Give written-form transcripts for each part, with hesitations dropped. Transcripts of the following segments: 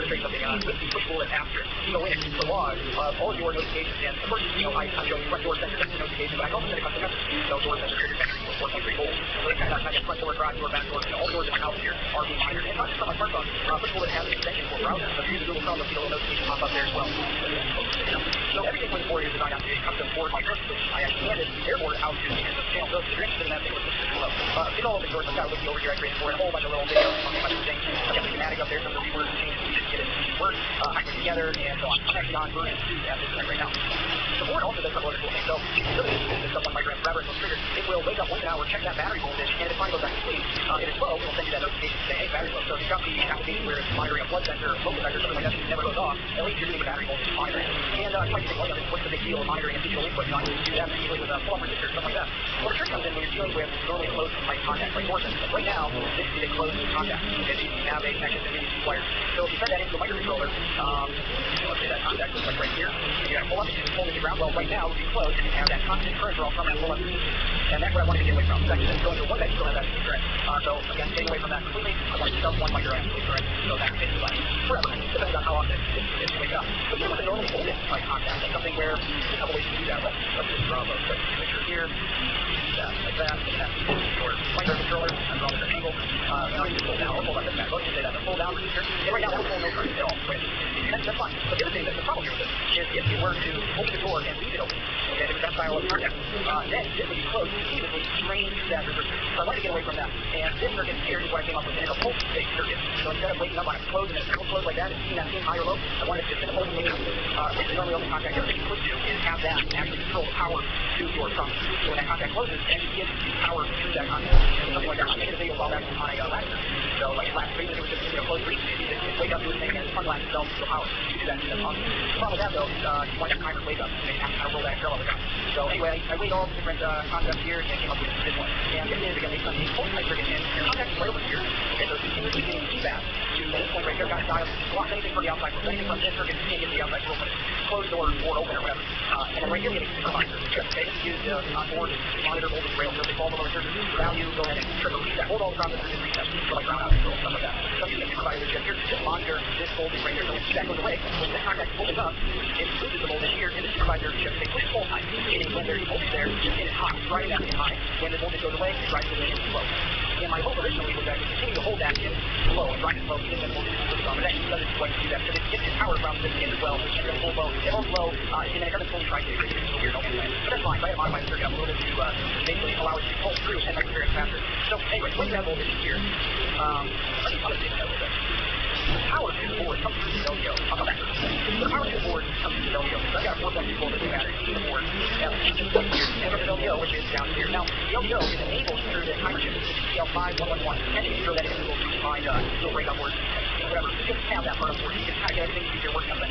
illustrate something with the push bullet after. So in the log of all of your notifications, and of course, I'm showing front door sensor notification, but I also set a custom message. So door sensor trigger sensor equals 4.3 volts. So that kind of front door, garage door, back door, all doors in my house here are being monitored. And not just on my smartphone, push bullet has an extension for browser. So if you use Google Chrome, you'll see a little notification pop up there as well. So everything with the board is designed out to be custom for my drone switch. I actually handed their board out to the channel. So if you're interested in that, take a look at this below. It's all open source. I've got a wiki over here I created for it, a whole bunch of little videos on a bunch of things. I've got the schematic up there, some of the rewords and changes we did to get it to work, I put it together, and so I'm actually on version 2 at this point right now. The board also does some other cool things. So if it's up 1 microamp forever, it's triggered, it will wake up once an hour, check that battery voltage, and if it finally goes back to sleep, if it's low, it will send you that notification saying, hey, battery low. So if you've got the application where it's monitoring a blood sensor or smoke sensor, something like that, it never goes off, at least you're doing the battery voltage monitoring. And you might think, well, what's the big deal of monitoring a digital input? You know, you do that usually with a pull-up resistor or something like that. Well, the trick comes in when you're dealing with normally closed type contacts like door sensors. Right now, this is a closed contact. Okay, you have a connection to these wires. So if you set that into a microcontroller, let's say that contact is like right here, and you have a pull-up, and it's holding the ground. Well, right now, it would be closed, and you have that constant current draw from that pull-up. And that's what I wanted to get away from. So actually, going to one that you still have that current. So again, getting away from that completely, I want to sub 1 microamp current. So that can stay like forever. It depends on how often it's wake up. But even with a normal voltage type contact, that's something where there's a couple ways to do that. Let's just draw a quick picture here. Like that. And that's your microcontroller. I'm drawing an angle. And I'll just pull down. I'll pull back that. Let's just say that. The pull down resistor. And right now, we'll pull no current at all. Right? That's fine. But the other thing that's the problem here with this is if you were to open the door and leave it open, okay, there's that style of contact, then it would be closed repeatedly, drain that resistor. So I wanted to get away from that. And this circuit here is what I came up with. It's a pulse-based circuit. So instead of waking up on a closed and a triple close like that and seeing that same high or low, I wanted to just pulse wake up. This is normally open contact. The other thing you could do is have that actually control the power to your trunk. So when that contact closes, it actually gives power to that contact. Something like that. I'm making a video about that on a ladder. So like last week, it was just closed reach. It wake up to the thing and unlock itself to power. You can do that. That's awesome. The problem with that though is you want that timer wake up. And you have to kind of roll that Excel all the time. So anyway, I weighed all the different concepts here and came up with this one. And this is again based on the pulse type circuit. And your contact is right over here. Okay, so it's continuously getting feedback to this point right here. Got a dial. Block anything from the outside. Anything from this circuit, you can't get to the outside. We'll open it. Closed door or open or whatever. And then right here we have a supervisor. Okay, this is used on board to monitor voltage rails. So if they fall below a certain value, go ahead and trigger reset. Hold all the processors and reset. So like ground out control, stuff like that. So I'm using a supervisor chip here to just monitor this voltage right here. So when that goes away, when this contact opens up, it loses the voltage here in the supervisor chip. They push full time. Meaning when there's voltage there, it is hot. It's driving that in high. When the voltage goes away, it drives it in low. And my hope originally was that we continue to hold that in low and drive it low even when the voltage is really strong. But actually doesn't quite do that because it gets its power from this in as well. So it's going to hold low. It holds low and then it doesn't fully try to degrade it. It's weird anyway. But that's fine. So I had modified the circuit up a little bit to basically allow it to pull through 10 microfarad faster. So anyway, what's that voltage here? Let me take that a little bit. The power to the board comes through the LDO. I'll come back to this. The power to the board comes through the LDO. So I've got a 4.2 volt battery to the board. And from the LDO, which is down here. Now, the LDO is enabled through the timer chip. It's CL5111. And you can throw that in and we'll find you'll break up words. Whatever. Just have that part of the board. You can kind of get everything you do working up there.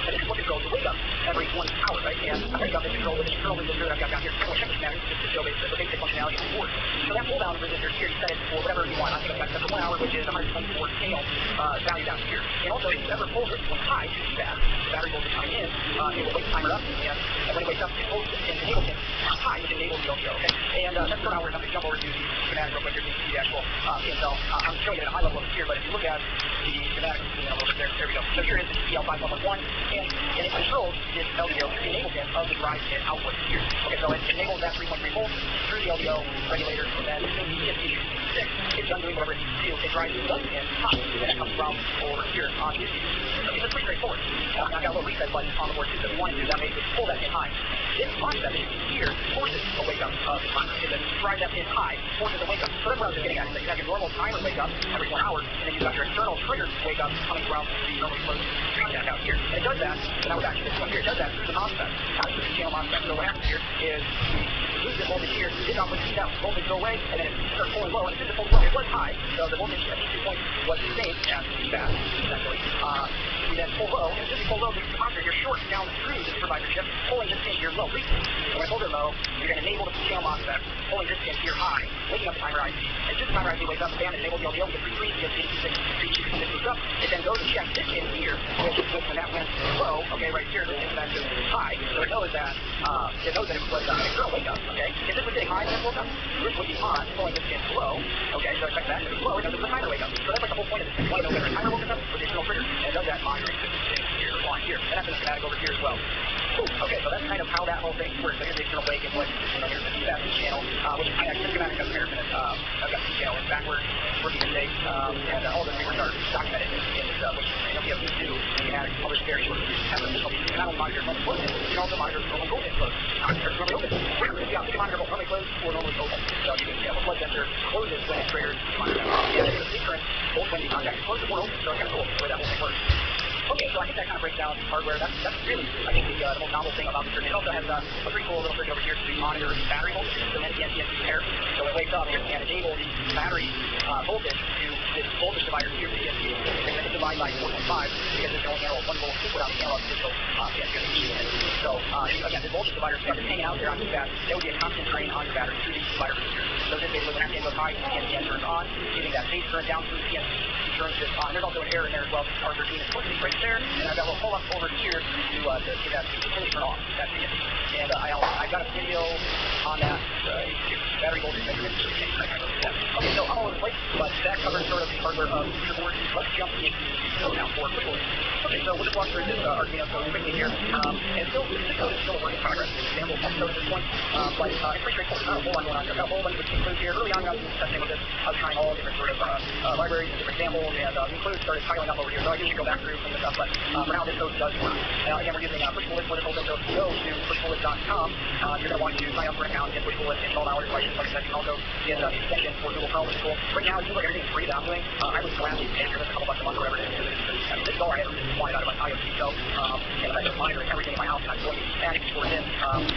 And it's what controls the wake up every 1 hour, right? And I wake up and control the internal resistor that I've got down here. So I'll check the schematic just to show the basic functionality of the board. So that pull down resistor here, you set it for whatever you want. I think I've got set for 1 hour, which is 124 scale value down here. And also, if you ever pull this one high to see that, the battery voltage coming in, it will wake the timer up. And when it wakes up, it pulls it and enables it high, which enables the LDO, okay? And that's per hour. I'm going to jump over to the schematic real quick here to see the actual Intel. I'm showing it at a high level over here, but if you look at the schematic, there we go. So here is the CL5111, and it controls this LDO through the enablement of the drive in output here. Okay, so it enables that 3.3 volts through the LDO regulator, and then through the ESP6. It's done doing whatever it needs to do. It drives the gun in hot, and then it comes from over here on the ESP. Okay, so it's pretty straightforward. I've got a little reset button on the board too, so if you wanted to, that makes it pull that in high. This MOSFET that you see here forces a wake up of the timer. If it drives that in high, forces a wake up. So that's what I was getting at. You have your normal timer wake up every 1 hour, and then you've got your external trigger wake up coming from the normally closed contact out here. And it does that, and I was actually this one here, it does that through the MOSFET, not through the channel MOSFET. So what happens here is you lose the voltage here, did not see that voltage go away, and then it starts pulling low, and as soon as it pulls low, it was high, so the voltage at these 2 points was the same as that, essentially. We then pull low, and as soon as you pull low, the monitor, you're short down through the supervisor chip, pulling this into your low frequency. So when I hold it low, you're going to enable the channel MOSFET, pulling this into your high, waking up the timer IC. As soon as the timer IC wakes up, bam, it enables the LDO, we get 3 3, it gets 86, 3, this moves up, it then goes and checks this in here, which when that went low, okay, right here, this is actually high, so it knows that it was an external wake up, okay? If this was getting high and then woke up, this would be on, pulling this in low, okay, so check that, if it's low, it knows it's a timer wake up. So that's like the whole point of this. You want to know whether a timer woke up or the external trigger, and it does that monitoring system here, on here, and that's in the schematic over here as well. Okay, so that's kind of how that whole thing works. So here's the external wake and what, here's the feedback channel, which I actually schematic comparison is, I've got detail and backwards, working mistake, and all the things are documented in this, which NLPF needs to do, schematic, published very short. Have an official piece. You can not only monitor normal close in, you can also monitor normal go in close. Normally open. Yeah, you can monitor both normally closed or normally open. So you can have a blood sensor closes when it triggers, monitor that. And it's the current, both when the contact closes or open. So it's kind of cool the way that whole thing works. Okay, so I think that kind of breaks down hardware. That's really, I think, the most novel thing about the circuit. It also has a pretty cool little circuit over here to monitor battery voltage and then the NTSC pair. So it wakes up and enable the battery voltage to this voltage divider here, the DSP, and then divide by 4.5 because it can only handle 1 volt without the analog digital DSP in it. So again, this voltage divider stuff is hanging out there on the back. There would be a constant drain on your battery through the divider resistor. So this basically when that goes high, the NTN turns on, giving that phase current down through the PNC. Turns this on. There's also an error in there as well. R13 is supposed to be right there, and I've got a little pull up over here to get that to fully turn off. That's it. And I've got a video on that battery voltage measurement. Okay, so I'm all over the place, but that covers sort of the hardware of the board. Let's jump into the code now for quickly. Okay, so we'll just walk through this Arduino code quickly here. And the code is still a work in progress. It's an example of code at this point, but it's pretty straightforward. There's not a whole lot going on. I've got a whole bunch of includes here. Early on, I was testing with this. I was trying all different sort of libraries and different examples, and includes started piling up over here. So I usually go back through some of the stuff, but for now, this code does work. Again, we're using Pushbullet for this whole thing. So if you go to pushbullet.com, you're going to want to sign up for an account, get Pushbullet, install hours, like I said. You can also get the extension for Google Chrome, which is cool. Right now, it seems like everything's free that I'm doing. I would gladly pay for this a couple bucks a month or whatever it is. This is all I ever wanted out of my IoT. So, and I just monitor everything in my house, and I'm going to be adding stores in.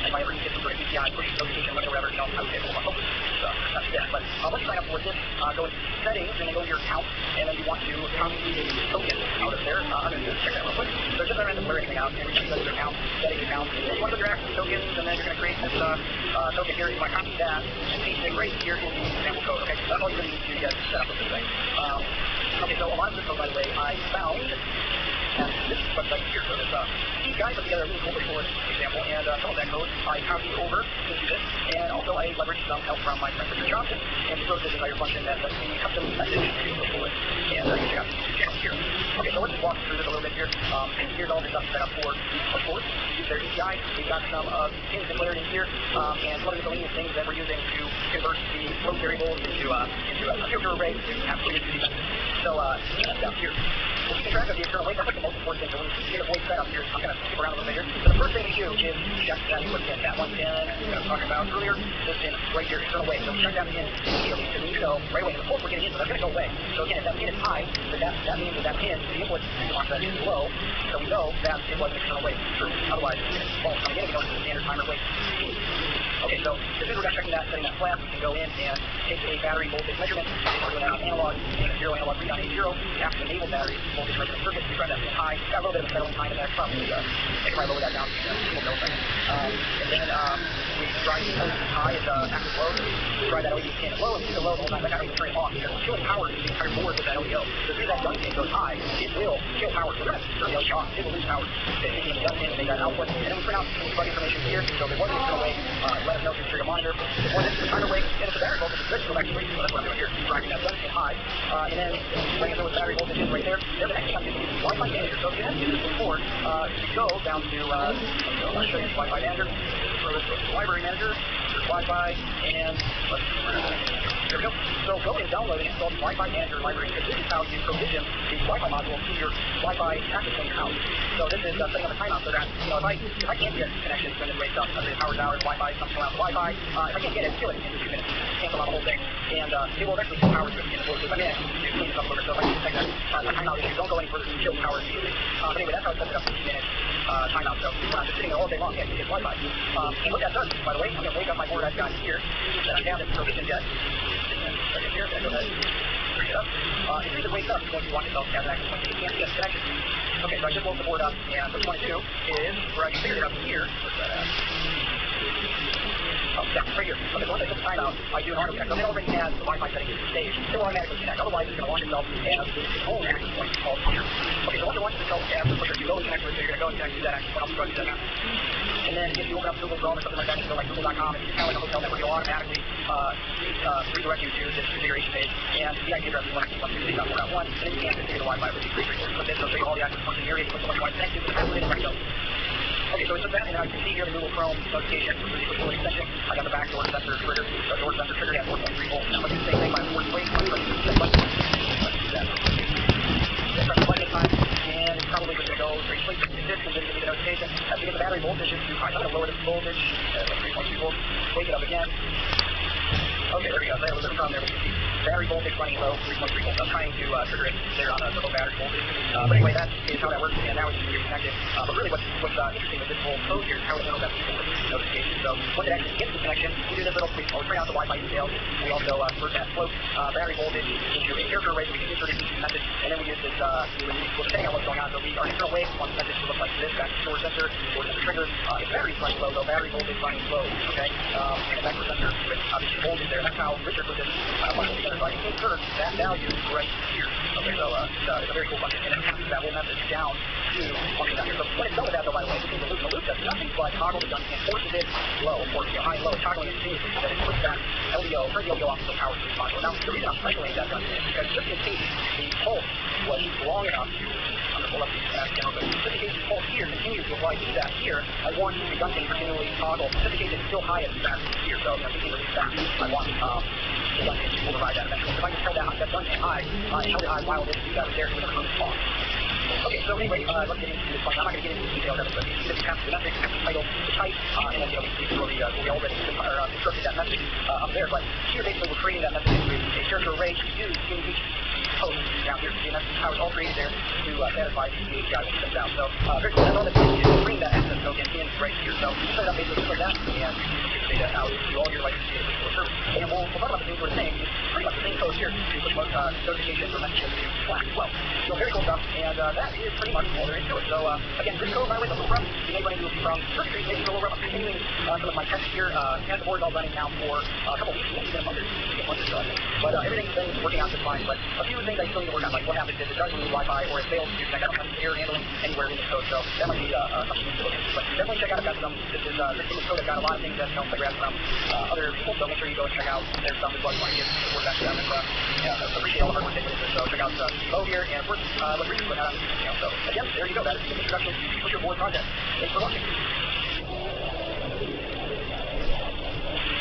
If I ever get some sort of PCI push notification, whatever, I would pay a couple bucks. So that's that. But once you sign up for this, go into settings, and then go to your account, and then you want to copy the token out of there. I'm going to check that real quick. So just around to blur anything out, and we can go to your account, settings account, and then you want to go to your access tokens, and then you're going to create this token here. You want to copy that, and paste it right here in the example code. Okay, so that's all you really need to do to get set up with this thing. Okay, so a lot of this code, by the way, I found at this website here. So these guys put together a really cool visual example, and some of that code I copied over into this, and also I leveraged some help from my friend Richard Johnson, and he wrote this entire function that lets me custom message to Pushbullet, and you check out these channels here. Okay, so let's just walk through this a little bit here. Here's all the stuff set up for Pushbullet. Use their API. We've got some things declared in here, and some of the miscellaneous things that we're using to convert the float variables into a filter array to have put into these messages. So that's down here. We'll keep track of the external wake. That's like the most important thing. So when you get a voice set up here, I'm going to skip around a little bit here. So the first thing we do is check that input pin. That one pin we were talking about earlier, this pin right here, external wake. So we check that pin immediately. So we need to know right away. The pulse we're getting in, so that's going to go away. So again, if that pin is high, that means that pin, the input response to that is low. So we know that it was an external wake. Otherwise, it's false coming in. We know it's a standard timer wake. Okay, so as soon as we're done checking that, setting that flat, we can go in and take a battery voltage measurement. We're doing that on analog, and a 0 analog read on A0. After the enable battery voltage measurement circuit, we try that pin high. Got a little bit of a settling time in there, probably. I can lower that down to 2 milliseconds. And then we drive the LED high at active low. We drive that LED pin low, and keep it low the whole time. Like I don't even turn it off because we're killing power to the entire board with that LEO. So if that young pin goes high, it will kill power. So we're going to turn the LED off. It will lose power. Then taking the young pin and make that output. And then we print out some plug information here. So if it wasn't external wake, let us know if it's trigger monitor. If it wasn't the timer wake, and if the battery voltage is good, so actually, so that's what I'm doing here. Driving that young pin high. And then bring it to the battery voltage is right there. There's an extra Wi-Fi manager. So if you haven't used this before, you go down to, I'll show you Wi-Fi manager. So this is library manager, Wi-Fi, and there we go. So go and download and install the Wi-Fi manager library, because this is how you provision the Wi-Fi module to your Wi-Fi access in your house. So this is setting up a timeout so that, if I can't get connections when it wakes up, the power's out, or Wi-Fi, something around the Wi-Fi, if I can't get it, kill it in 2 minutes. Cancel out the whole thing. And it will eventually kill power to it in the Bluetooth. I mean, you clean this up a little bit, so if I can detect that timeout issue, don't go any further than kill power immediately. But anyway, that's how it sets it up 15 minutes timeout. So we're not just sitting there all day long, yeah, you get Wi-Fi. And what that does, by the way, I'm going to wake up my board I've got here that I haven't provisioned yet. Second here, go ahead. Bring it up. As soon as it wakes up, it's going to want itself to have an access point. It can't get connection. Okay, so I just woke the board up, and what you want to do is, where I can figure it out here, where's that at? Steps right here. Okay, so once I put the timeout, I do an auto connect. So it already has the Wi-Fi setting in the stage. It will automatically connect. Otherwise, it's going to launch itself as its own access point called pusher. Okay, so once it launches itself as the pusher, you go and connect to it. So you're going to go and connect to that access point. I'll just go and do that now. And then if you open up Google Chrome or something like that, you go like Google.com, and you kind of like a hotel network, it'll automatically redirect you to this configuration page. And the IP address is 192.168.4.1, and then you can configure the Wi-Fi with these three resources. But this will show you all the access points in your area, put someone you want to connect to, but that's within the right zone. Okay, so it's that, and I can see here the Google Chrome notification for the full extension. I got the back door sensor trigger. The door sensor trigger at 4.3 volts. Now let's do the same thing by force weight. Let's do that. Let's do that. Press the button this time, and it's probably just going to go very quick. This and then give me the notification. As we get the battery voltage, it's too high. I'm going to lower the voltage. 3.2 volts. Wake it up again. Okay, there we go. There was a problem there. We can see battery voltage running low, 3.3 volts. I'm trying to trigger it there on the low battery voltage. But anyway, that is how that works. And now it's connected. But really, what's interesting with this whole code here is how it handles that notification. So once it actually gets the connection, we do this little tweak. We'll print out the Wi-Fi details. We also convert that float battery voltage into a character array so we can insert it into the message. And then we use this, depending on what's going on. So our internal wave wants the message to look like this. That's the door sensor trigger. If battery's running low, though, battery voltage running low. Okay? And that sensor with obviously voltage there. That's how Richard put this bundle together. So I can insert that value right here. Okay, so it's a very cool function, and it passes that whole message down to function down here. So when it's done with that, though, by the way, between the loop does nothing but toggle the junction and forces it low, or high and low, toggling it continuously so that it puts that LDO, turns the LDO off to the power switch module. Now, the reason I'm cycling that junction is because just in case the pulse was long enough, I'm going to pull up the channel, but just in case the pulse here continues to apply to that here, I want the junction to continually toggle, just in case it's still high at that here. So, you can release that. I want the junction to override that eventually. So if I just held that junction high, and held it high while this guy was there, it would never move off. Okay, so anyway, let's get into this point. I'm not going to get into the details of it, but you see that we have the message, the title, the type, and then, we already constructed that message up there, but here basically we're creating that message into a character array to use in each post down here. See, and that's how it's all created there to satisfy the API when it comes out. So, very cool. That's all that's is bring that access token in right here. So, you set it up basically just like that, and you can data out to all your licenses for service. And we'll talk about the same sort of thing. It's pretty much the same code here to push notifications for messages to Slack as well. So, very cool stuff, and that is pretty much all there is to it. So, again, this code, by the way, is a little rough. You may run into it from circuitry, maybe a little rough. I'm continuing some of my tests here, and the board's all running now for a couple weeks, maybe even a month or so, I think. But everything's been working out just fine. But a few things I still need to work on, like what happens if it doesn't use Wi-Fi or it fails to connect. I don't have error handling anywhere in the code, so that might be something to look into. But definitely check out. I've got some. This code has got a lot of things that don't play around from other people, so make sure you go and check out their stuff as well. You want to give support back to them, and appreciate all the hard work taken into it. So check out Bo here and what Richard put out on this channel. So again, there you go. That is the introduction to the Pusher Board project. Thanks for watching.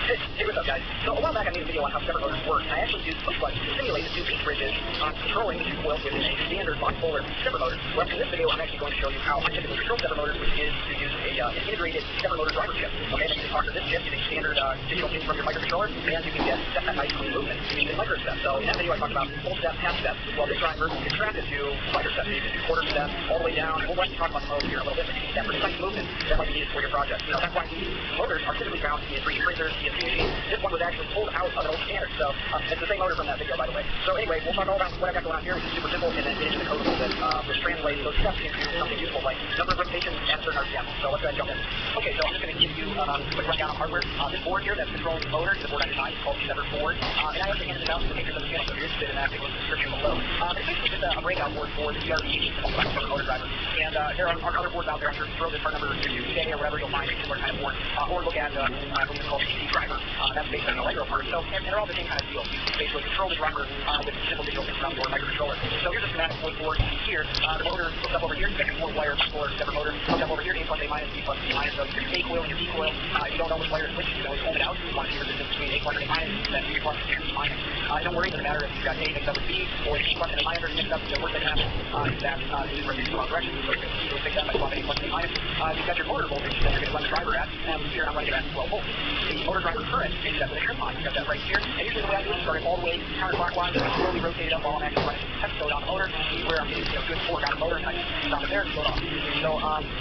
Hey, what's up, guys? So a while back I made a video on how stepper motors work, and I actually used push buttons to simulate the two beach bridges controlling the two coils within a standard bipolar stepper motor. Well, in this video, I'm actually going to show you how I typically control stepper motors, which is to use an integrated stepper motor driver chip. Okay, then you can talk to this chip using standard digital pins from your microcontroller, and you can get that nice clean movement using microstep. So in that video, I talked about full step, half step. Well, this driver is tracked to microstep. So you can do quarter step all the way down. We'll let you talk about the mode here a little bit, but you can get that precise movement that might be needed for your project. You know, that's why these motors are typically found in 3D printers, CNC machines. This one was actually pulled out of an old standard, so it's the same motor from that video, by the way. So anyway, we'll talk all about what I've got going on here, which is super simple, and then get into the code a little bit, which translates those steps into something useful, like number of rotations and certain RPM. So let's go ahead and jump in. Okay, so I'm just going to give you a quick rundown of hardware. This board here that's controlling the motor is the board I designed. It's called the Stepper board, and I actually handed it out to the makers of the channel, so if you're interested in that, take a look at the description below. It's basically just a breakout board for the DRV Stepper motor driver, and there are other boards out there. I'm sure throw this part number to eBay or whatever, you'll find a similar kind of board, or look at what's called PC driver. That's based on an Allegro part. So, and they're all the same kind of deal. You basically control the driver with simple digital pins around your microcontroller. So here's a schematic for the here. The motor hooks up over here. It's a 4-wire bipolar stepper motor. Hooks up over here. A plus A minus, B plus B minus. So your A coil and your B coil. If you don't know which wire to switch, you can always hold it out. You want to see resistance between A plus and A minus, then B plus and B minus. Don't worry, it doesn't matter if you've got A mixed up with B or A plus and A minus are mixed up. The worst that can happen is that this is rotating in the wrong direction. So you'll fix that by swapping A plus and A minus. You've got your motor voltage that you're going to run the driver at. And here I'm running it at 12 volts. The motor driver current is set with a trim line. You've got that right here. And usually the way I do it is starting all the way counterclockwise and slowly rotate it up while I'm actually running some test code on the motor, see where I'm getting good torque on the motor, and I can stop it there and slow it off. So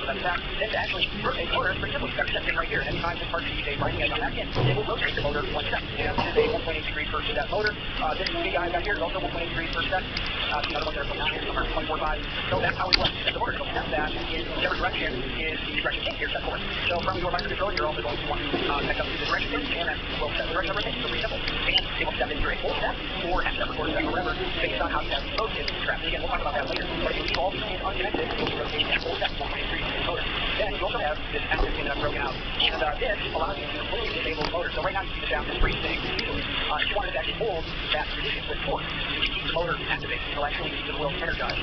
that's that. Then to actually rotate the motor, it's pretty simple. You got that thing right here. Anytime this part sees a binding edge on that pin, it will rotate the motor 1 step. And this is a 1.8 degree per step motor. This big guy I've got here is also 1.8 degrees per step. The other ones that are 0.9, some are 0.45. So that's how we want to set the motor. So set that in whichever direction is the direction change here set forward. So from your microcontroller, you're also going to want to pick up to the direction change, and then we'll set the direction of rotation. So pretty simple. And it will step into a full step or half step or quarter step or whatever, based on how you have the both is trapped. Again, we'll talk about that later. But if you leave all these things unconnected, you'll rotate at full step 1.3 in the motor. Then you also have this active pin that's broken out. And this allows you to fully disable the motor. So right now you see the shaft is free sitting easily. If you wanted to actually hold that position with force, you can keep the motor activated. You'll actually use the will energized.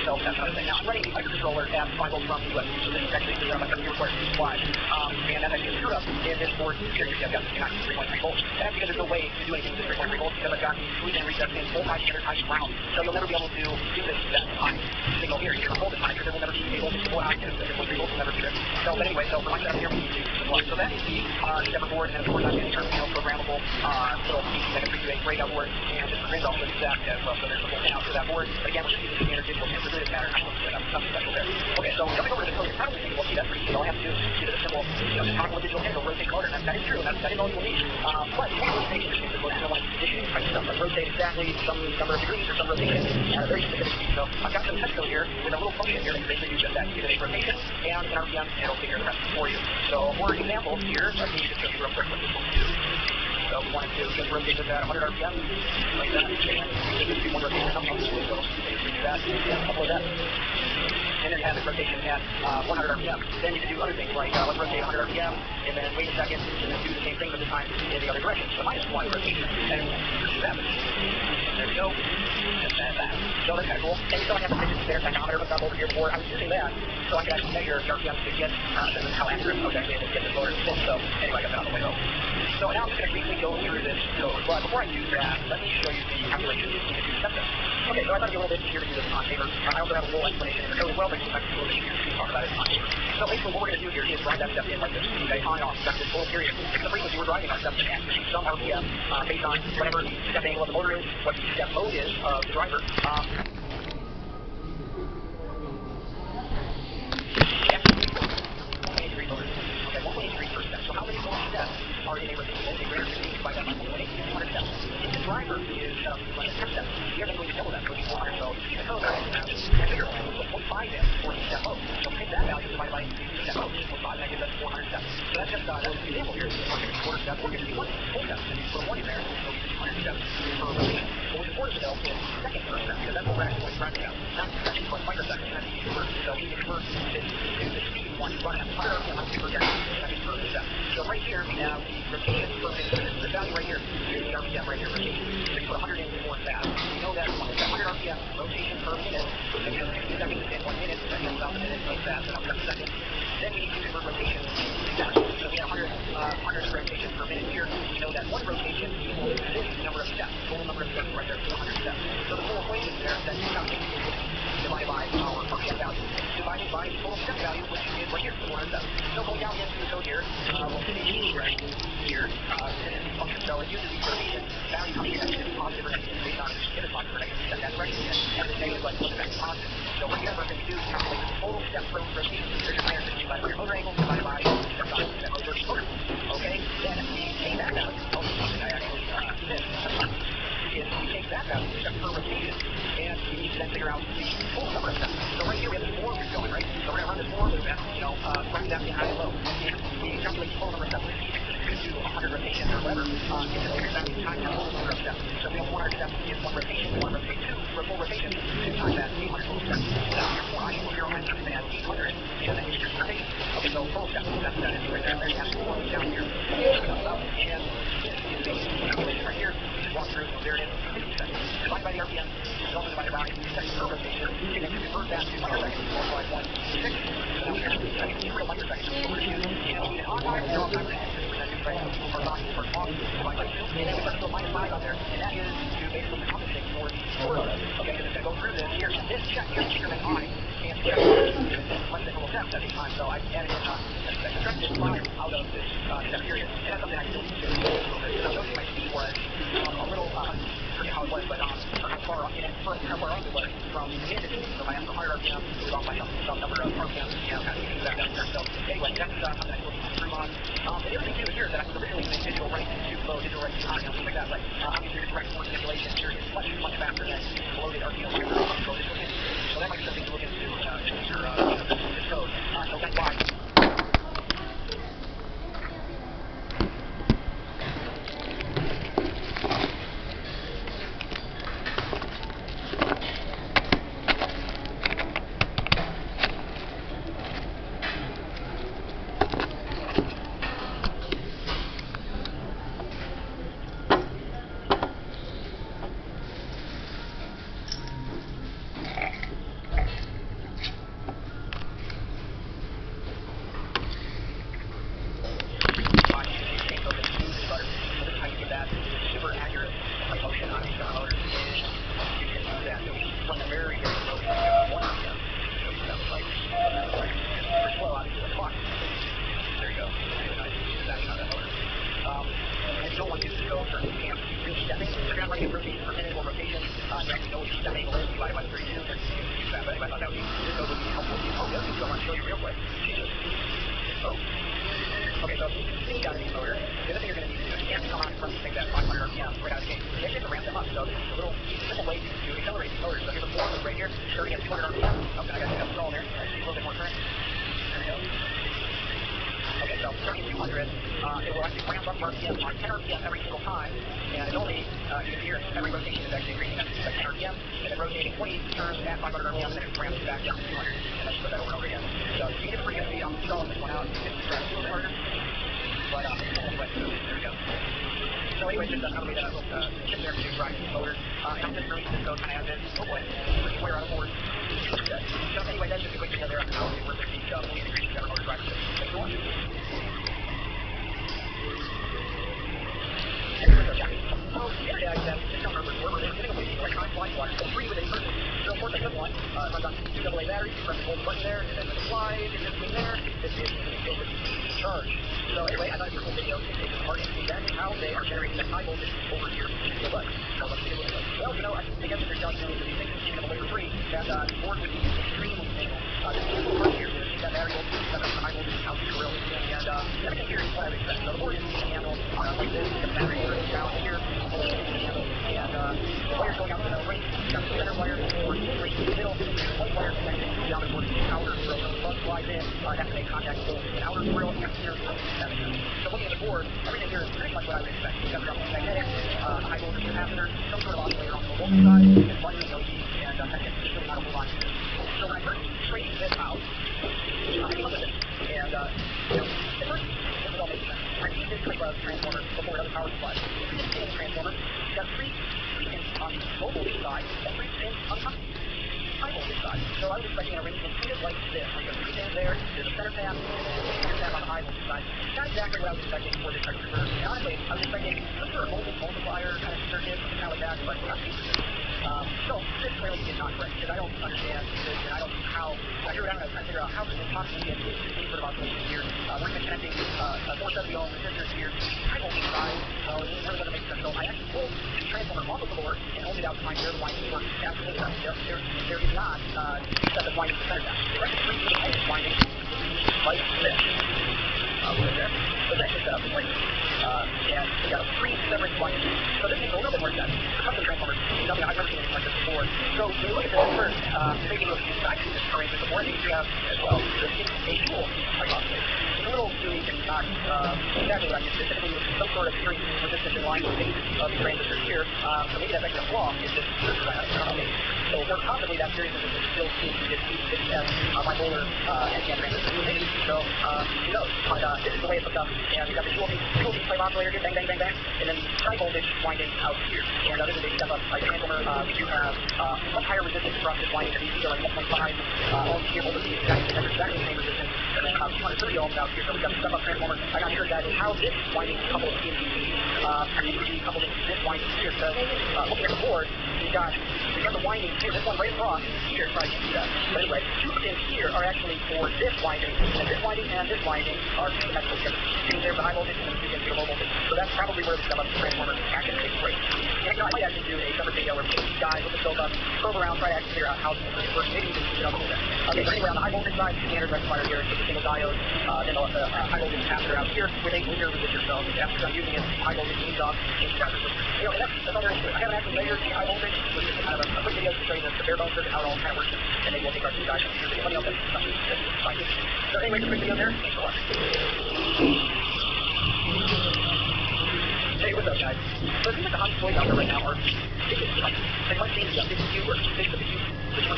So that's another thing. Now I'm running the microcontroller at 5 volts from the USB. So this is actually the USB required to supply. And as I get screwed up in this board here, you see I've got 3.3 volts. And that's because there's no way to do anything with this 3.3 volts because I've got these boolean reset pins both high standard, high ground. So you'll never be able to do this high signal here. You can hold it high because it will never be able to support high standard. The 3.3 volts will never be there. So but anyway, so for my setup here, we need to supply. So that is the separate board, and then of course I've got internal programmable little PC-738 breakout board, and just for grid also use that as well. So there's the whole thing out for that board. But again, we're just using the standard digital chip for grid pattern. I don't set up nothing special there. Okay, so jumping over to the code, how do we think? Well, see, that's pretty easy. All I have to do is give it a simple, just toggle the digital pin, it'll rotate the motor, and that is true, and that is all you'll need. But you want to rotate the machine, because you don't want conditioning type stuff, like rotate exactly some number of degrees or some rotation at a very specific speed. So I've got some test code here with a little function here that you basically use just that. You give it a rotation and an RPM, and it'll take care of the rest for you. So for example, here, let me just show you real quick what this will do. So we wanted to just rotate this at 100 RPM, like that, and we just do one rotation at something, so basically do that, and upload that. And then have the rotation at 100 RPM. Then you can do other things like let's rotate 100 RPM, and then wait a second, and then do the same thing, but this time in the other direction. So minus 1 rotation, and do that. There we go. And that. So that's kind of cool. And you still have the digits there, tachometer hooked up over here before. I was using that so I could actually measure the RPM to get how accurate I was actually able to get this motor to spin. So anyway, I got that out of the way though. So now I'm just going to briefly go through this code. But before I do that, let me show you the calculations you need to set this. Okay, so I thought it'd be a little bit easier to do this on paper. I also have a little explanation in the code as well, but it's a little bit easier to talk about it on paper. So basically what we're going to do here is drive that step in like this. Okay, on and off. That's this whole period. Because the frequency we're driving our steps in at some RPM based on whatever the step angle of the motor is, what the step mode is of the driver. So how many more steps are in a rotation? A greater rotation by that 1.8 steps. If the driver is set up to run at 10 steps, you're going to double that, so it's 400. So you see the code now is a bigger one. So 0.5 in for each step mode. So we take that value divided by each step mode. 0.5, that gives us 400 steps. So that's just an example here. We're going to be quarter steps, we're going to be one full steps, and you put a 1 in there, so we get 200 steps per rotation. So what's important to know is second per step, because that's what we're actually driving at. Not second, but microsecond, that's easy to convert. So we need to convert this to the speed we want to run at. Higher RPM, let's convert that to second per step. So right here we have the rotation per minute. So this is the value right here. Here's the RPM right here, rotation. So you put 100 in for that. We know that 100 RPM rotation per minute. So we have 60 seconds in 1 minute. That comes out the minute like that. So now 7 seconds. Then we need to convert rotation to steps. So we have 100 rotations per minute here. We know that one rotation equals this number of steps. Total number of steps right there, 400 steps. So the full equation there that you calculate is divided by our RPM value divided by the total step value, which is right here, 400 steps. So going down into the code here, we'll see the right here, this is the function. So it uses the rotation value coming in as positive or negative based on if it's positive or negative, set that direction, and if it's negative, let's look at that positive. So right here, we're going to do calculate the total steps per rotation. There's your 360 divided by your motor angle divided by step time that motor motor. Okay, then we take that value. Oh, something I actually missed. Is we take that value, step per rotation, and we need to then figure out the total number of steps. So right here we have this for loop going, right? So we're going to run this for loop at, run that in high and low. And we calculate the total number of steps. We do 100 rotations or whatever. It's a figure value times that total number of steps. So we have 400 steps in one rotation. We want to rotate 2 for a full rotation. 2 times that 800 total steps. So that's your 4 equals 0 minus 800, and then you get your rotation. Okay, so total steps. That's that is right there. There's the actual one down here. And this is the calculation right here. Walk through, so there it is, 50 seconds. Divided by the RPM, it's also divided by seconds per rotation, and then you convert that to microseconds, multiply 1 to 6. So now we have 50 seconds in real microseconds, so we're going to use, and we need an on time, zero time, and 6% right? So people are not for off, divide by 2, and then we start to go minus 5 on there, and that is to basically compensate for the order. Okay, and it's going to go through this here, and this check here, bigger than I, and check less than equal steps every time, so I added in a subtracted 5 out of this step period, and that's something I still need to do a little bit. So notice my speed was a little, forget how how it was, but or how far off it was from mid. So I have some higher RPM, it was off by some number of RPM, kind of getting back up there. So anyway, that's something I was looking through on. The other thing too is here that I was originally using digital right to low, digital right to high, and things like that, but obviously the correct force manipulation here is much faster than loaded RPM micro digital. So that might be something to look into this code. So that's why. It will actually ramp up RPM on 10 RPM every single time, and it only, you can hear every rotation is actually increasing at 10 RPM, and then rotating 20 turns at 500 RPM, and then it ramps back down to 200, and then you put that over and over again. So you can get a pretty good speed. I'm stalling this one out. It's going to drive a little bit harder, but anyway, there we go. So anyway, just another way that I will shift there to drive these motors. And I'm just releasing this code kind of as is. Oh boy, pretty clear out of board. So anyway, that's just a quick video there on how it works with these fully integrated seven motor drivers. Thanks for watching. So the other day I said, this number was where we're getting away from electronic flying water. So free with a person. So of course I took one. It runs on 2 AA batteries. You press the gold button there, and then with the slide, in between there, this is the charge. So anyway, I thought it was a cool video. It's hard to see then how they are generating that high voltage over here. So look, so let's see what it looks. Well, you know, I guess if you're selling millions of these things, even a layer free, that the board would be extremely stable. This is a little hard here. See that battery voltage, that high voltage out the grill. And everything here is what I would expect. So the board is a handle like this. The battery is down here. And the wires going out to the right, got the center wire, or right to the middle, one wire connected down towards the outer grill. So the bug slides in, has to make contact with the outer grill and the inner grill. So looking at the board, everything here is pretty much what I would expect. You've got the magnetic, high voltage capacitor, some sort of oscillator on the voltage side, and one LED, and that's it. Just really not a whole lot to this. So when I first straightened this out, I came up with this, and at first, this is all making sense. I used this type of transformer before it had a power supply. It's a same transformer. It's got 3 pins on the low voltage side, and 3 pins on the high voltage side. So I was expecting an arrangement kind of like this. Like a 3 pins there, there's a center tap, and a center tap on the high voltage side. Not exactly what I was expecting for this type of converter. And honestly, I was expecting some sort of voltage multiplier kind of circuit, something like that, but not super good. So this clearly is not correct, because I don't understand this, and I don't know how. I drew it out and I was trying to figure out how this can possibly get any sort of oscillation here. We're even connecting 470 ohm resistors here, high voltage side, so it really doesn't make sense. So I actually pulled the transformer off of the board and opened it out to find where the winding works. Absolutely not. There is not 2 sets of windings to center that. There are 3 independent windings like this. Right there. So that's just set up like this. And we got 3 separate windings. So this makes a little bit more sense. For custom transformers, something I've never seen anything like this before. So when you look at this first, taking a look inside this arrangement, the board that you have as well, this is a dual like oscillator. It's a little unique and not exactly what I did. Specifically with some sort of series resistance in line with the transistors here. So maybe that's actually a flaw in this circuit. So or possibly that series resistance still seems to get used as bipolar NPN transistor. Maybe. So who knows? But this is the way it's hooked up. And we've got the dual beat type oscillator here, bang, bang, bang, bang, and then the high voltage winding out here. And this is a step up transformer. We do have much higher resistance across this winding than you see, like 1.5 ohms here over the exactly the same resistance, and then 230 ohms out here. So we've got the step up transformer. I'm not sure exactly how this winding is coupled to CNC. I think it would be coupled into this winding here, because looking at the board, You've got the winding here, this one right across here, probably can't see that. But anyway, two pins here are actually for this winding, and this winding and this winding are symmetrical together. There's the high voltage and the low voltage. So that's probably where the step-up transformer actually takes place. And I might actually do a separate video where we take these guys, look at build up, probe around, try to actually figure out how this works. Maybe even speed it up a little bit. Okay, so anyway, on the high voltage side, standard rectifier here, it's a single diode, then the high voltage capacitor out here with a linear resistor cell. After I'm using it, high voltage means off, change capacitor. You know, that's all there is to it. I haven't actually measured the high voltage, which is kind of a quick video to show you the bare bones circuit, how it all kind of works, and then we'll take our two guys from here. Let me know if that's something that's fine. So anyway, quick video there. Thanks for watching. Hey, what's up, guys? So it seems like the hot toys out there right now are they might change the CPU or fix the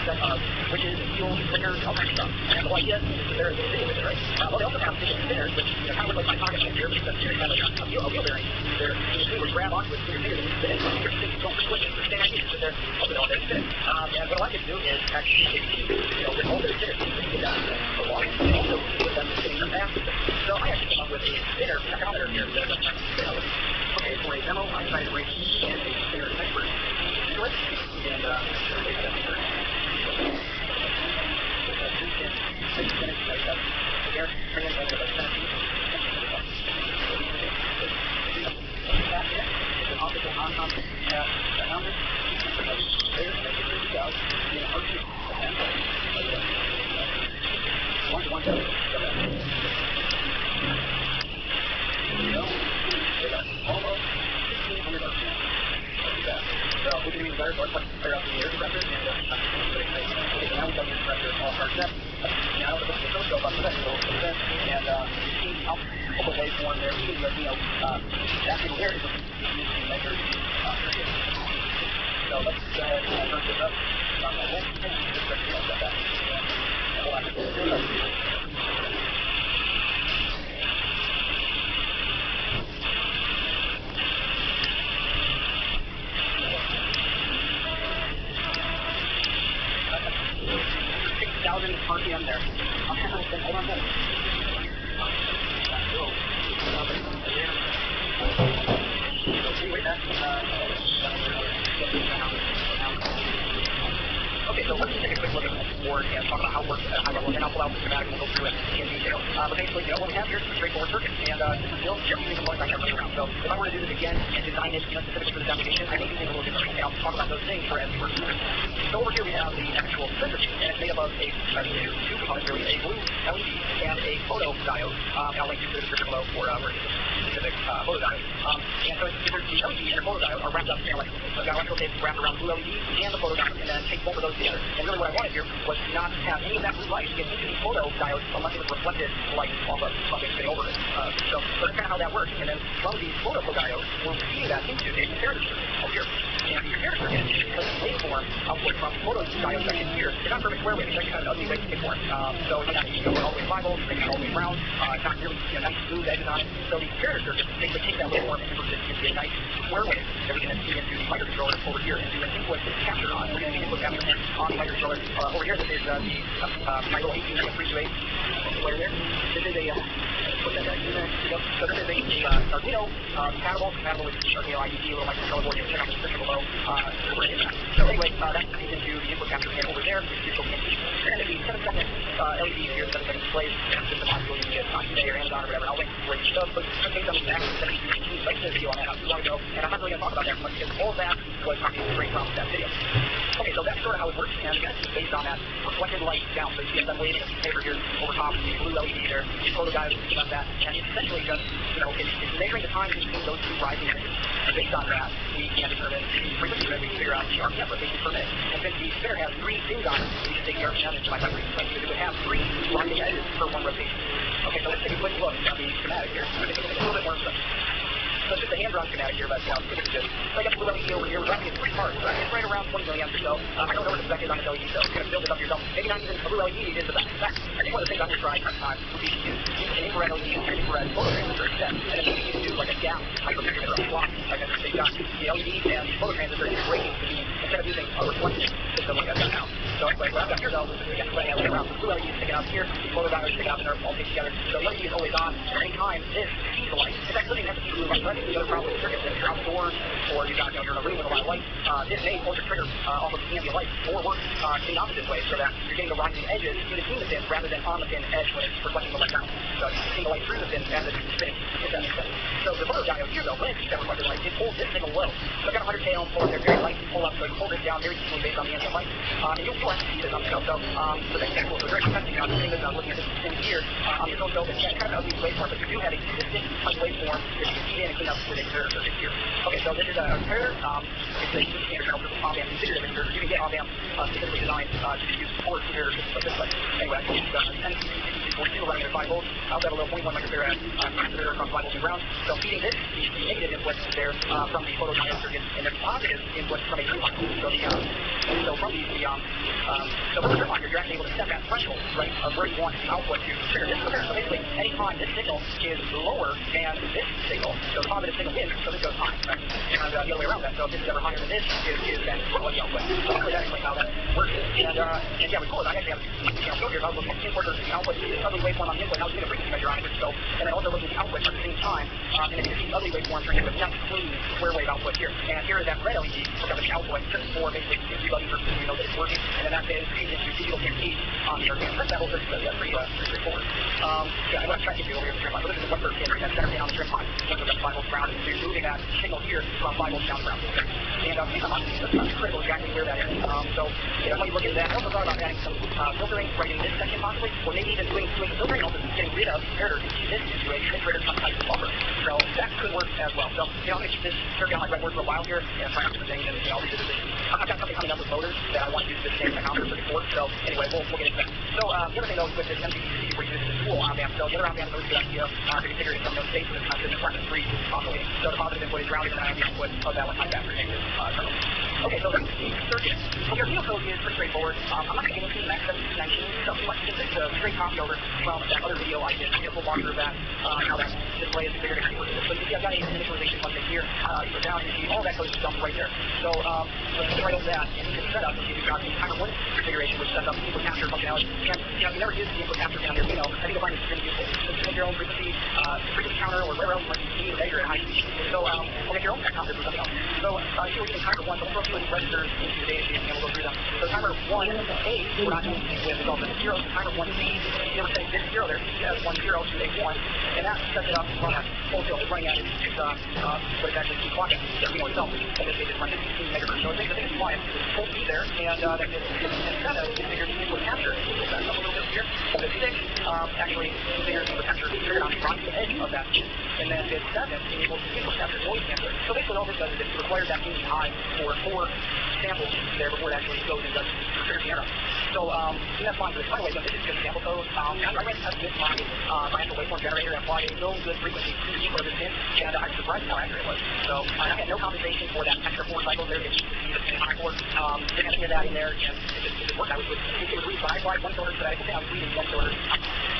set of switches and fuels, flickers, all kinds of stuff. And the whole idea is that there is a video with it, right? Well, they also have stick spinners, which kind of look like my pocket knife here, because they're kind of like a wheel bearing. They're you would grab onto it with your fingers and spin it. So your fingers don't switch it. They're staying on there, open it all day and spin it. And what I like to do is actually, with all their spinners, you can for long, and also with them spinning them fast. So I actually came up with a spinner tachometer here that I'm trying to spin out with. Okay, for a demo, I decided to bring and a spinner expert into it, and RPM there. Hold on. Okay, so let's just take a quick look at the board and talk about how it works at a high level, and then I'll pull out the schematic and we'll go through it in detail. But basically, what we have here is a straightforward circuit, and this is built just using components I have running around. So if I were to do this again and design it specifically for this application, I may do things a little differently, and I'll talk about those things as we work through it. So over here we have the actual circuit, and it's made up of two components, really, a blue LED and a photodiode. I'll link you to the description below for specific photodiode. And so the LED and the photodiode are wrapped up in electrical. So I've got electrical tape wrapped around the blue LED and the photodiode, and then take both of those together. And really what I wanted here was not to have any of that blue light get into the photodiode unless it was reflected light off of something sitting over it. So that's kind of how that works. And then from the photodiode, we're feeding that into a comparator circuit over here. And the comparator circuit is a waveform upward from photodiode section here. It's not perfect square wave, it's actually kind of an ugly wave waveform. So it's not going all the way 5 volts, it's all the way around. It's not really nice smooth edges on it. So the comparator circuit basically takes that waveform and converts it into a nice square wave that we can then feed into the microcontroller over here and do an input capture on. We're going to do input capture on the microcontroller. Over here, this is the Micro 18328 player there. This is a put that back in there. So this is a Arduino compatible with the Arduino IDE, little microcontroller board. You can check out the description below. So anyway, that feeds into the input capture pin over there, which is digital pin. And the 7-second LED here, 7-second displays, just the module you can get on eBay or Amazon or whatever. I'll link where you should, but some things on the back, like this video on that not too long ago, and I'm not really going to talk about that much because all of that was copied straight from that video. Okay, so that's sort of how it works, and again, it's based on that reflected light down. So you see I'm waving a piece of paper here over top, the blue LED there, the photodiode is about that, and it's essentially just, it's measuring the time between those two rising images. And based on that, we can determine the frequency that we can figure out the RPM rotation per minute. And since the spinner has 3 pins on it, we can take the RPM and divide by 3, right? Because it would have 3 rising edges per 1 rotation. Okay, so let's take a quick look at the schematic here. We're going to make it a little bit more instructive. So it's just a hand-drawn schematic here, but it's good. So I got the blue LED over here. We're driving it 3 parts. Right? It's right around 20 milliamps or so. I don't know what the spec is on this LED, so you're going to build it up yourself. Maybe not even a blue LED is the best. In fact, I think one of the things I'm going to try next time would be to use an infrared LED or an infrared phototransistor instead. And then maybe you can do like a gap microcontroller or a clock. Like I said, you've got the LED and the phototransistor integrating to be instead of using a reflective system like I've got now. So anyway, what I've got here though is we got running out around. The blue LED is sticking out here, the photodiode is sticking out, and they're all taped together. So the LED is always on. Anytime this sees the light, in fact, doesn't even have to see blue light. That's the other problem with circuits. If you're outdoors or you've got, you're in a room with a lot of light, this may force a trigger off of the ambient light or work in the opposite way, so that you're getting the rising edges in between the pin rather than on the pin edge when it's reflecting the light down. So you're seeing the light through the pin as it's spinning, if that makes sense. So the photodiode here though, when it sees that reflected light, it pulls this signal low. So I've got 100K ohm pulling there, very light to pull up, so you pull this down very easily based on the ambient light. And you'll have to see this on the scope. So that's kind of cool. So very testing out, sitting this, looking at this thing here on your phone scope, and kind of ugly waveform, but you do have a consistent type waveform that you can feed in and clean up with a converter circuit here. Okay, so this is a converter. It's a standard channel for op-amp configured converter. You can get op-amp specifically designed to be used for converter systems like this, but anyway, I use NC42 running at 5 volts. I also have a little 0.1 microfarad converter across 5 volts and ground. So feeding this, the negative input there from the photodiode circuit, and the positive input from a trip locker. So from so from the trip locker, you're actually able to set that threshold, right, of where you want the output to trigger this converter. So basically, anytime this signal is lower than this signal, so the positive signal wins, so this goes high, right? And the other way around that, so if this is ever higher than this, is then lower the output. So hopefully that explains how that works. And yeah, we cool. I actually have a scope here. I was looking at the input versus the output. You see this ugly waveform on the input. Now you get a frequency measure on it, so and then also looking at the output at the same time. And then you can see the ugly waveform turning into a nice clean square wave output here. And here is that red LED hooked up to the output just for basically debugging purposes. You know that it's working. And then that is feeds into digital PMP on the RPM. That whole system is pretty straightforward. Yeah, I'm going to try to get you over here to the trim line. So this is the 1/3 pin right that's center pin on the trim line. So that's 5 volts ground. So you're moving that signal here from 5 volts down to ground. And that's critical exactly where that is. So yeah, when you look at that, I also thought about adding some filtering right in this section possibly, or maybe even doing the filtering, also getting rid of the converter to feed this into a converter type buffer. So that could work as well. So I'm going to keep this circuit on my breadboard for a while here and try out different things and I'll revisit this. I've got something coming up with motors that I want to use this same technology circuit for. So anyway, we'll get into that. So the other thing though with this MPPT where you use this dual op-amp, so the other op-amp is always a good idea to configure in some node states with this constant requirement free oscillating. So the positive input is grounded and then I have the output of that one high factor negative terminal. Okay, so that's the circuit. So your video code is pretty straightforward. I'm not going to get into Max 1719 so much because it's a straight copy over from that other video I did. I did a full walkthrough of that, how that display is configured and how you work with it. So you see I've got a initialization function here. You go down and you see all that code is dumped right there. So let's get right over that. And you can set up, you've got the timer 1 configuration which sets up the input capture functionality. And you know, if you never use the input capture down here, you know, I think you'll find it's extremely useful. So you make your own frequency counter or whatever else you need to measure at high speed. So we'll get your own tech counter for something else. So here we're using timer 1, so we'll throw a few of these registers into the data sheet and we'll go through them. So timer 1A, we're not doing anything with, it's all the zeros. Timer 1B, you never say this 0 there, as 1 0 to a 1, and that sets it up to run at full tilt. It's running at what is actually the clock at, you know, itself, which in this case is running at 16 megahertz. So it takes the biggest client, full speed there, and that is instead of configured input capture. We'll back up a little bit here. The 6 actually configures input capture triggered on the edge of that speed, and then bit 7 enables input capture noise canceller. So basically all this does is it requires that being high for 4 samples there before it actually goes and does triggers the error. So that's fine for this. By the way, this is just sample code. I ran test this my actual waveform generator and applied a no good frequency to the input of this pin, and I was surprised how accurate it was. So I had no compensation for that extra 4 cycles there that you see the pin high for. Didn't have any of that in there, and it worked. It was read, but I applied 1 filter to that. I think I was reading 1 filter.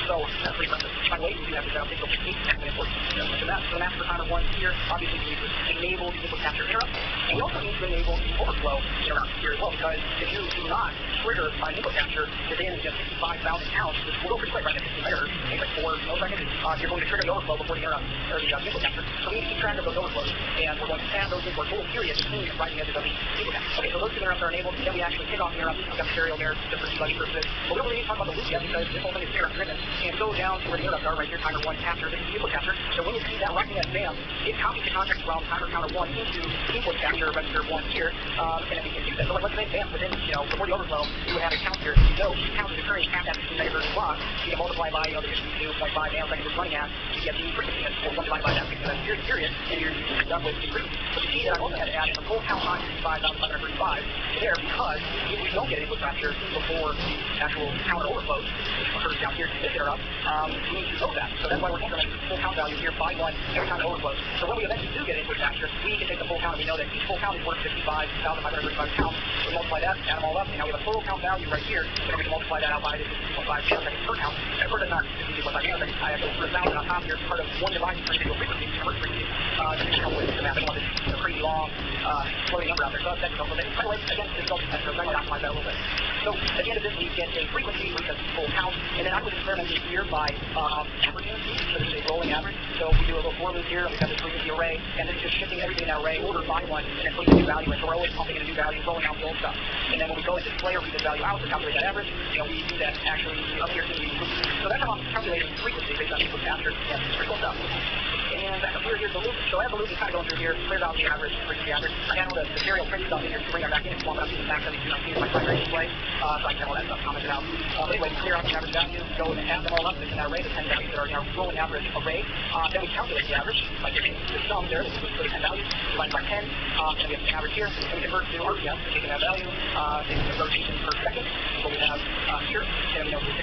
So that's pretty impressive. By the way, you do have to set up digital technique. That's an important so that's the master timer 1 here. Obviously, we need to enable the input capture interrupt. And we also need to enable the overflow interrupt here as well, because if you do not trigger an input capture within 65,000 counts, which will go pretty quick, right? At 15 megahertz, maybe like 4 milliseconds, you're going to trigger the overflow before the interrupt or the input capture. So we need to keep track of those overflows, and we're going to add those in for a full period between the rising edges of the input capture. Okay, so those 2 interrupts are enabled, then we actually kick off the interrupt. I've got the serial there just for debugging purposes. But we don't really need to talk about the loop yet because this whole thing is interrupt driven. And go down to where the interrupts are right here, timer 1 capture, this is the input capture. So when you see that rising edge band, it copies the context from timer counter 1 into input capture register 1 here, and then we can use that. So like let's say band within, before the overflow, you would have a count here. You know each count is occurring at that 15 megahertz block. You can multiply by, the 52.5 nanoseconds it's running at, you get the frequency, and 1 divided by that 60 period, and you're done with the frequency. So you see that I also had to add in a full count on 65,535 there because if we don't get input capture before the actual counter overflows, which occurs down here to this interrupt, we need to know that. So that's why we're incrementing the full count value here by 1 every time it overflows. So when we eventually do get input capture, we can take the full count and we know that each full count is worth 55,535 counts. We multiply that, add them all up, and now we have a total count value right here, and then we can multiply that out by the 2.5 nanoseconds per count, and And for the not strategic ones, I know that I have over 1,000 on top here, part of one device for individual frequencies, convert frequencies, to come with the map. I don't want this crazy long, floating number out there. So that's technical. But by the way, again, this is all technical, so I might optimize that a little bit. So at the end of this, we get a frequency with a full count, and then I would experiment this here by averaging. So this is a rolling average. So we do a little for loop here, and we've got this frequency array, and then just shifting everything in that array order by one, and then putting a new value in. So we're always pumping in a new value, rolling out the old stuff. And then when we go and display or read this value out to calculate that average, we do that actually up here in the loop. So that's how I'm calculating frequency based on input capture and critical stuff. And back up here, here's the loop. So as the loop is kind of going through here, clears out the average, frequency average. I handle the serial print stuff in here to bring that back in. Swap it up to the max that we do not see as my primary display. So I can have all that stuff commented out. But anyway, we clear out the average value, go and add them all up in that array, the 10 values that are in our rolling average array. Then we calculate the average by taking the sum there, this is for the 10 values, divided by 10. And we have the average here, and we convert to RPM, taking that value, taking the rotation per second, what we have here, and we know 60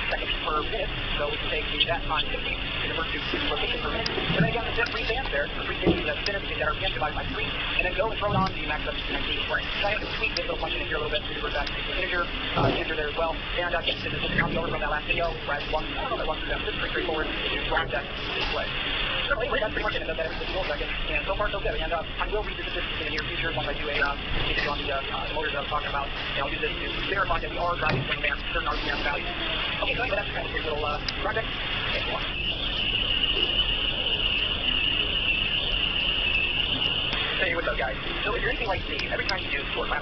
seconds per minute. So we can take that times 60 and convert to rotation per minute. And then again, the free bands there, the free bands that's finished, take that RPM divided by 3, and then go and throw it on the max up to 19 display. So I have to tweak this little function in here a little bit to convert that to integer, integer there as well. And again, this is just a copy over from that last video, where I had one, I don't know that one through that, this is pretty straightforward to drive that display. So anyway, that's pretty much it. It does that every 50 milliseconds, and so far so good. And I will revisit this in the near future once I do a video on the motors that I was talking about, and I'll use this to verify that we are driving certain bands, certain RPM values. Okay, so anyway, that's kind of a quick little project. Thanks a lot. Hey, what's up, guys? So if you're anything like me, every time you do 4 or 5